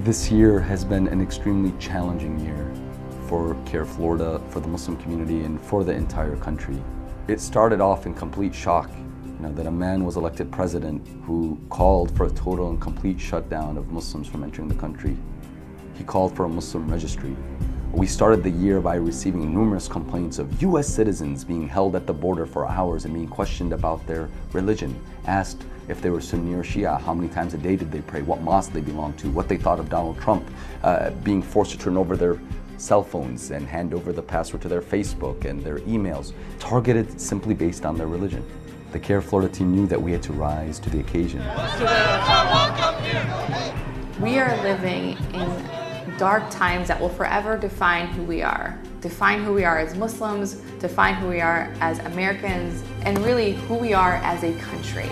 This year has been an extremely challenging year for CAIR-Florida, for the Muslim community, and for the entire country. It started off in complete shock, that a man was elected president who called for a total and complete shutdown of Muslims from entering the country. He called for a Muslim registry. We started the year by receiving numerous complaints of U.S. citizens being held at the border for hours and being questioned about their religion, asked if they were Sunni or Shia, how many times a day did they pray, what mosque they belonged to, what they thought of Donald Trump, being forced to turn over their cell phones and hand over the password to their Facebook and their emails, targeted simply based on their religion. The CAIR-Florida team knew that we had to rise to the occasion. We are living in dark times that will forever define who we are. Define who we are as Muslims, define who we are as Americans, and really who we are as a country.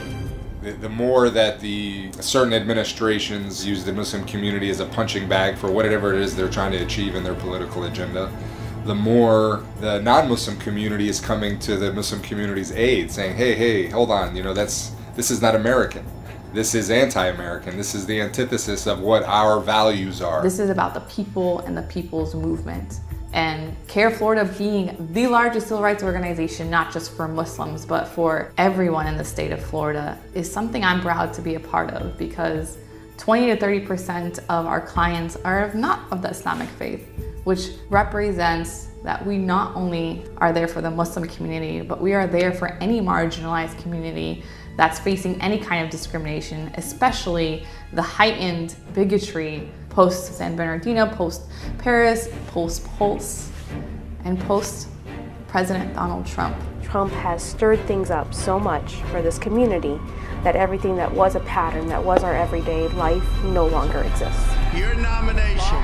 The more that the certain administrations use the Muslim community as a punching bag for whatever it is they're trying to achieve in their political agenda, the more the non-Muslim community is coming to the Muslim community's aid, saying, hey, hold on, this is not American. This is anti-American. This is the antithesis of what our values are. This is about the people and the people's movement. And CAIR-Florida being the largest civil rights organization, not just for Muslims, but for everyone in the state of Florida, is something I'm proud to be a part of, because 20 to 30% of our clients are not of the Islamic faith, which represents that we not only are there for the Muslim community, but we are there for any marginalized community that's facing any kind of discrimination, especially the heightened bigotry post-San Bernardino, post-Paris, post-Pulse, and post-President Donald Trump. Trump has stirred things up so much for this community that everything that was a pattern, that was our everyday life, no longer exists. Your nomination.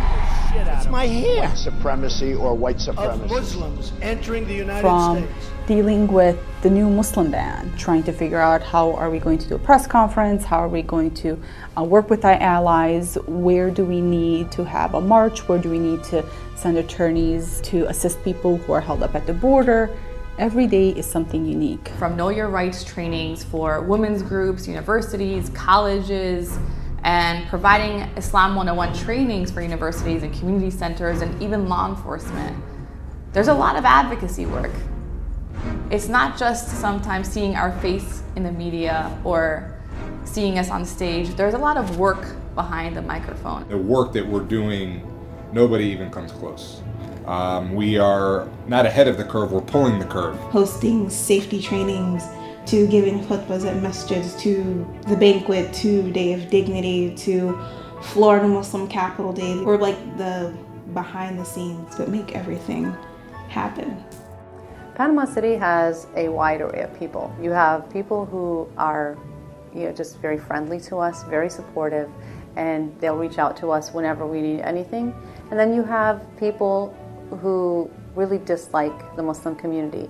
It's my hair. White supremacy or white supremacy. Of Muslims entering the United From States. Dealing with the new Muslim ban, trying to figure out how are we going to do a press conference, how are we going to work with our allies, where do we need to have a march, where do we need to send attorneys to assist people who are held up at the border. Every day is something unique. From Know Your Rights trainings for women's groups, universities, colleges, and providing Islam 101 trainings for universities and community centers and even law enforcement. There's a lot of advocacy work. It's not just sometimes seeing our face in the media or seeing us on stage. There's a lot of work behind the microphone. The work that we're doing, nobody even comes close. We are not ahead of the curve, we're pulling the curve. Hosting safety trainings, to giving khutbas at masjids, to the banquet, to Day of Dignity, to Florida Muslim Capital Day. We're like the behind the scenes, but make everything happen. Panama City has a wide array of people. You have people who are just very friendly to us, very supportive, and they'll reach out to us whenever we need anything. And then you have people who really dislike the Muslim community.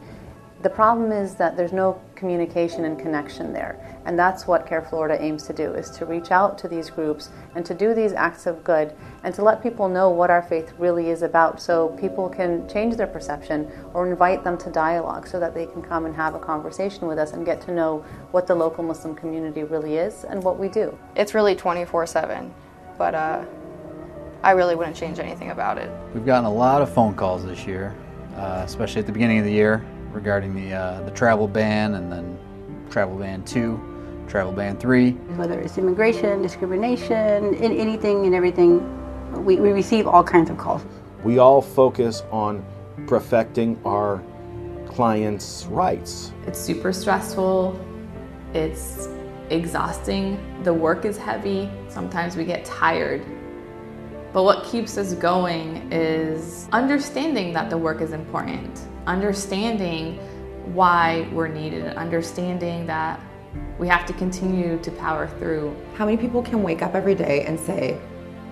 The problem is that there's no communication and connection there, and that's what CAIR-Florida aims to do, is to reach out to these groups and to do these acts of good and to let people know what our faith really is about, so people can change their perception or invite them to dialogue so that they can come and have a conversation with us and get to know what the local Muslim community really is and what we do. It's really 24/7, but I really wouldn't change anything about it. We've gotten a lot of phone calls this year, especially at the beginning of the year, regarding the travel ban, and then travel ban 2, travel ban 3. Whether it's immigration, discrimination, anything and everything, we receive all kinds of calls. We all focus on perfecting our clients' rights. It's super stressful, it's exhausting, the work is heavy, sometimes we get tired. But what keeps us going is understanding that the work is important, understanding why we're needed, understanding that we have to continue to power through. How many people can wake up every day and say,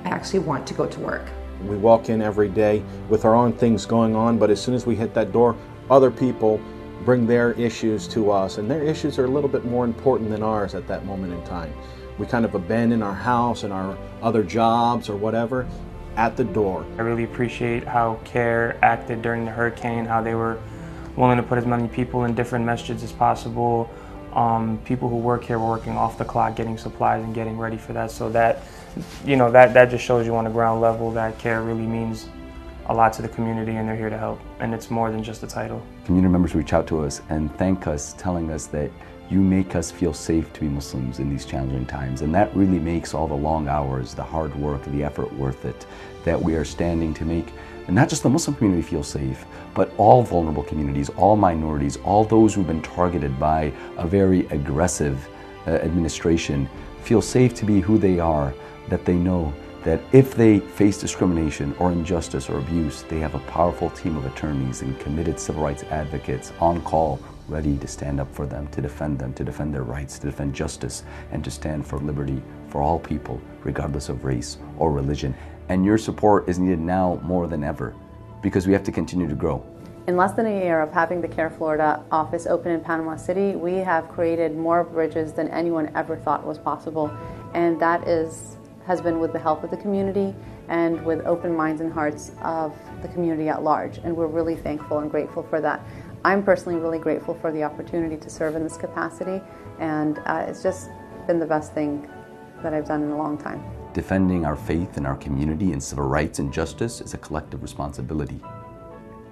I actually want to go to work? We walk in every day with our own things going on, but as soon as we hit that door, other people bring their issues to us, and their issues are a little bit more important than ours at that moment in time. We kind of abandon our house and our other jobs or whatever at the door. I really appreciate how CAIR acted during the hurricane, how they were willing to put as many people in different masjids as possible, People who work here were working off the clock, getting supplies and getting ready for that. So that, that just shows you on the ground level that CAIR really means a lot to the community, and they're here to help. And it's more than just a title. Community members reach out to us and thank us, telling us that you make us feel safe to be Muslims in these challenging times. And that really makes all the long hours, the hard work, the effort worth it, that we are standing to make not just the Muslim community feel safe, but all vulnerable communities, all minorities, all those who've been targeted by a very aggressive administration feel safe to be who they are, that they know that if they face discrimination or injustice or abuse, they have a powerful team of attorneys and committed civil rights advocates on call, ready to stand up for them, to defend their rights, to defend justice, and to stand for liberty for all people, regardless of race or religion. And your support is needed now more than ever, because we have to continue to grow. In less than a year of having the CAIR-Florida office open in Panama City, we have created more bridges than anyone ever thought was possible. And that has been with the help of the community and with open minds and hearts of the community at large. And we're really thankful and grateful for that. I'm personally really grateful for the opportunity to serve in this capacity, and it's just been the best thing that I've done in a long time. Defending our faith and our community and civil rights and justice is a collective responsibility,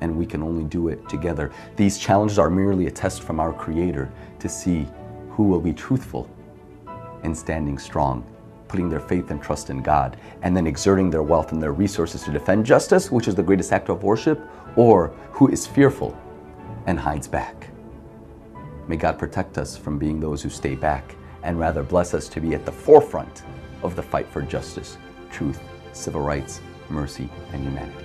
and we can only do it together. These challenges are merely a test from our Creator to see who will be truthful and standing strong, putting their faith and trust in God, and then exerting their wealth and their resources to defend justice, which is the greatest act of worship, or who is fearful and hides back. May God protect us from being those who stay back, and rather bless us to be at the forefront of the fight for justice, truth, civil rights, mercy, and humanity.